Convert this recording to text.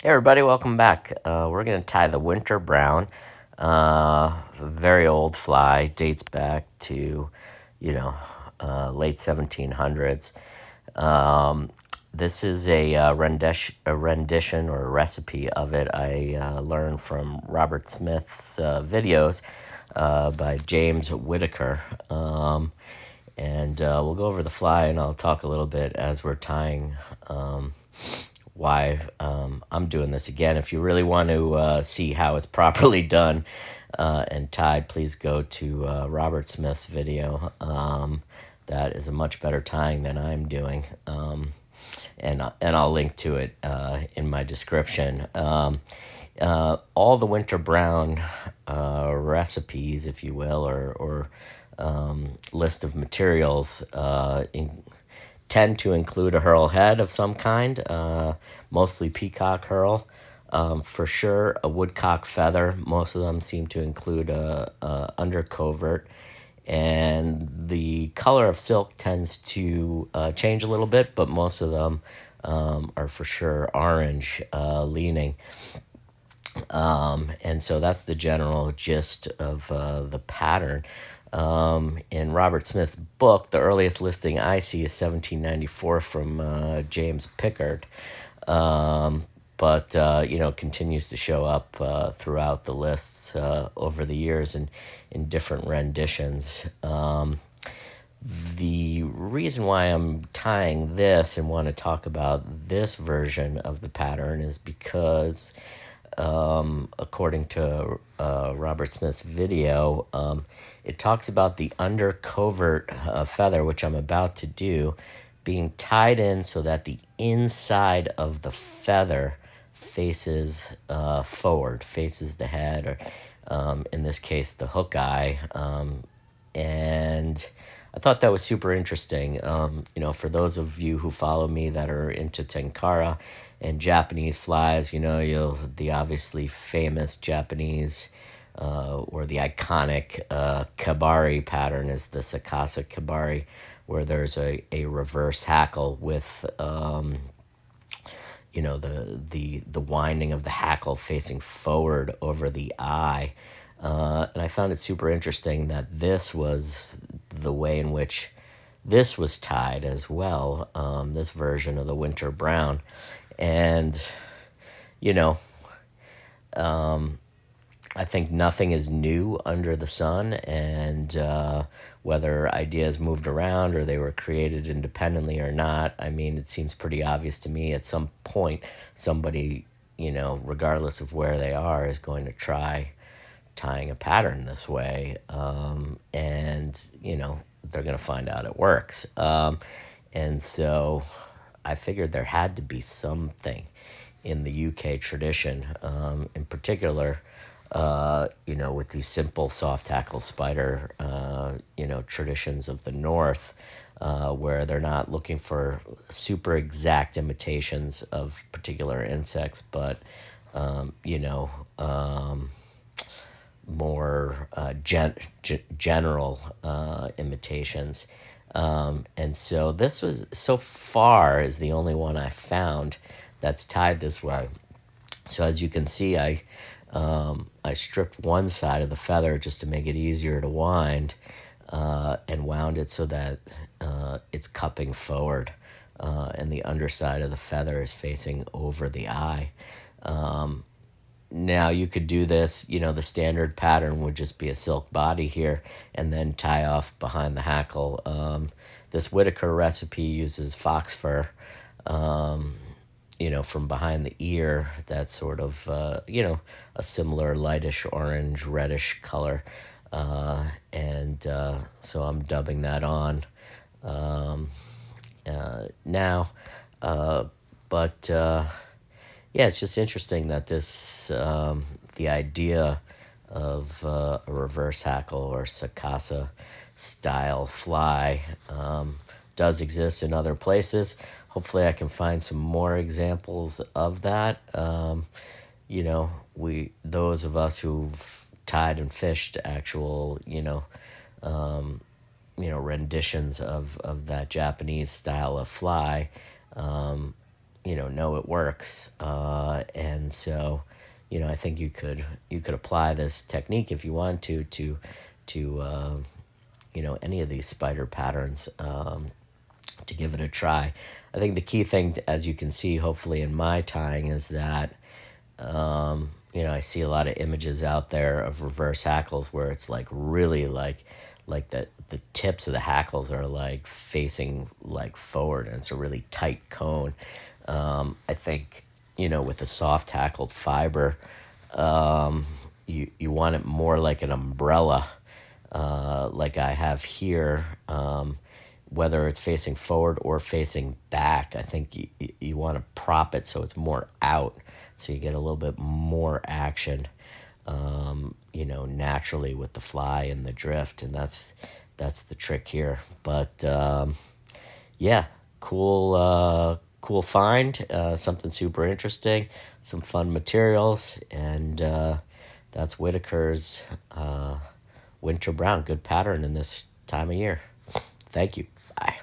Hey everybody, welcome back. We're going to tie the winter brown. Very old fly, dates back to, you know, late 1700s. Um, this is a rendition or a recipe of it I learned from Robert Smith's videos by James Whitaker. And we'll go over the fly, and I'll talk a little bit as we're tying why I'm doing this again. If you really want to see how it's properly done and tied, please go to Robert Smith's video. That is a much better tying than I'm doing. And I'll link to it in my description. All the winter brown recipes, if you will, or list of materials tend to include a hurl head of some kind, mostly peacock hurl. For sure, a woodcock feather. Most of them seem to include a under covert, and the color of silk tends to change a little bit, but most of them are for sure orange leaning. And so that's the general gist of the pattern. In Robert Smith's book, the earliest listing I see is 1794 from James Pickard, but continues to show up throughout the lists over the years and in different renditions. The reason why I'm tying this and want to talk about this version of the pattern is because, according to Robert Smith's video, it talks about the under covert feather, which I'm about to do, being tied in so that the inside of the feather faces forward, faces the head, or in this case, the hook eye. And I thought that was super interesting. For those of you who follow me that are into tenkara and Japanese flies, the obviously famous Japanese or the iconic kebari pattern is the Sakasa kebari, where there's a reverse hackle with the winding of the hackle facing forward over the eye. And I found it super interesting that this was the way in which this was tied as well, this version of the winter brown. And, you know, I think nothing is new under the sun, and whether ideas moved around or they were created independently or not, I mean, it seems pretty obvious to me at some point somebody, regardless of where they are, is going to try tying a pattern this way, and they're going to find out it works. And so I figured there had to be something in the UK tradition, in particular, with these simple soft hackle spider, traditions of the North, where they're not looking for super exact imitations of particular insects, but, more general imitations. And so this was, so far, is the only one I found that's tied this way. So as you can see, I stripped one side of the feather just to make it easier to wind, and wound it so that it's cupping forward, and the underside of the feather is facing over the eye. Now you could do this, the standard pattern would just be a silk body here and then tie off behind the hackle. This Whitaker recipe uses fox fur, from behind the ear. That's sort of, a similar lightish orange, reddish color. And so I'm dubbing that on now. But yeah, it's just interesting that the idea of a reverse hackle or Sakasa style fly does exist in other places. Hopefully, I can find some more examples of that. Those of us who've tied and fished actual, renditions of that Japanese style of fly, know it works. And so, I think you could apply this technique if you want to any of these spider patterns, to give it a try. I think the key thing, as you can see, hopefully in my tying, is that I see a lot of images out there of reverse hackles where it's like really like the tips of the hackles are like facing like forward, and it's a really tight cone. I think with a soft hackled fiber, you want it more like an umbrella, like I have here. Whether it's facing forward or facing back, I think you want to prop it so it's more out, so you get a little bit more action, naturally with the fly and the drift, and that's the trick here. But yeah, cool find, something super interesting, some fun materials, and that's Whitaker's winter brown. Good pattern in this time of year. Thank you. Bye.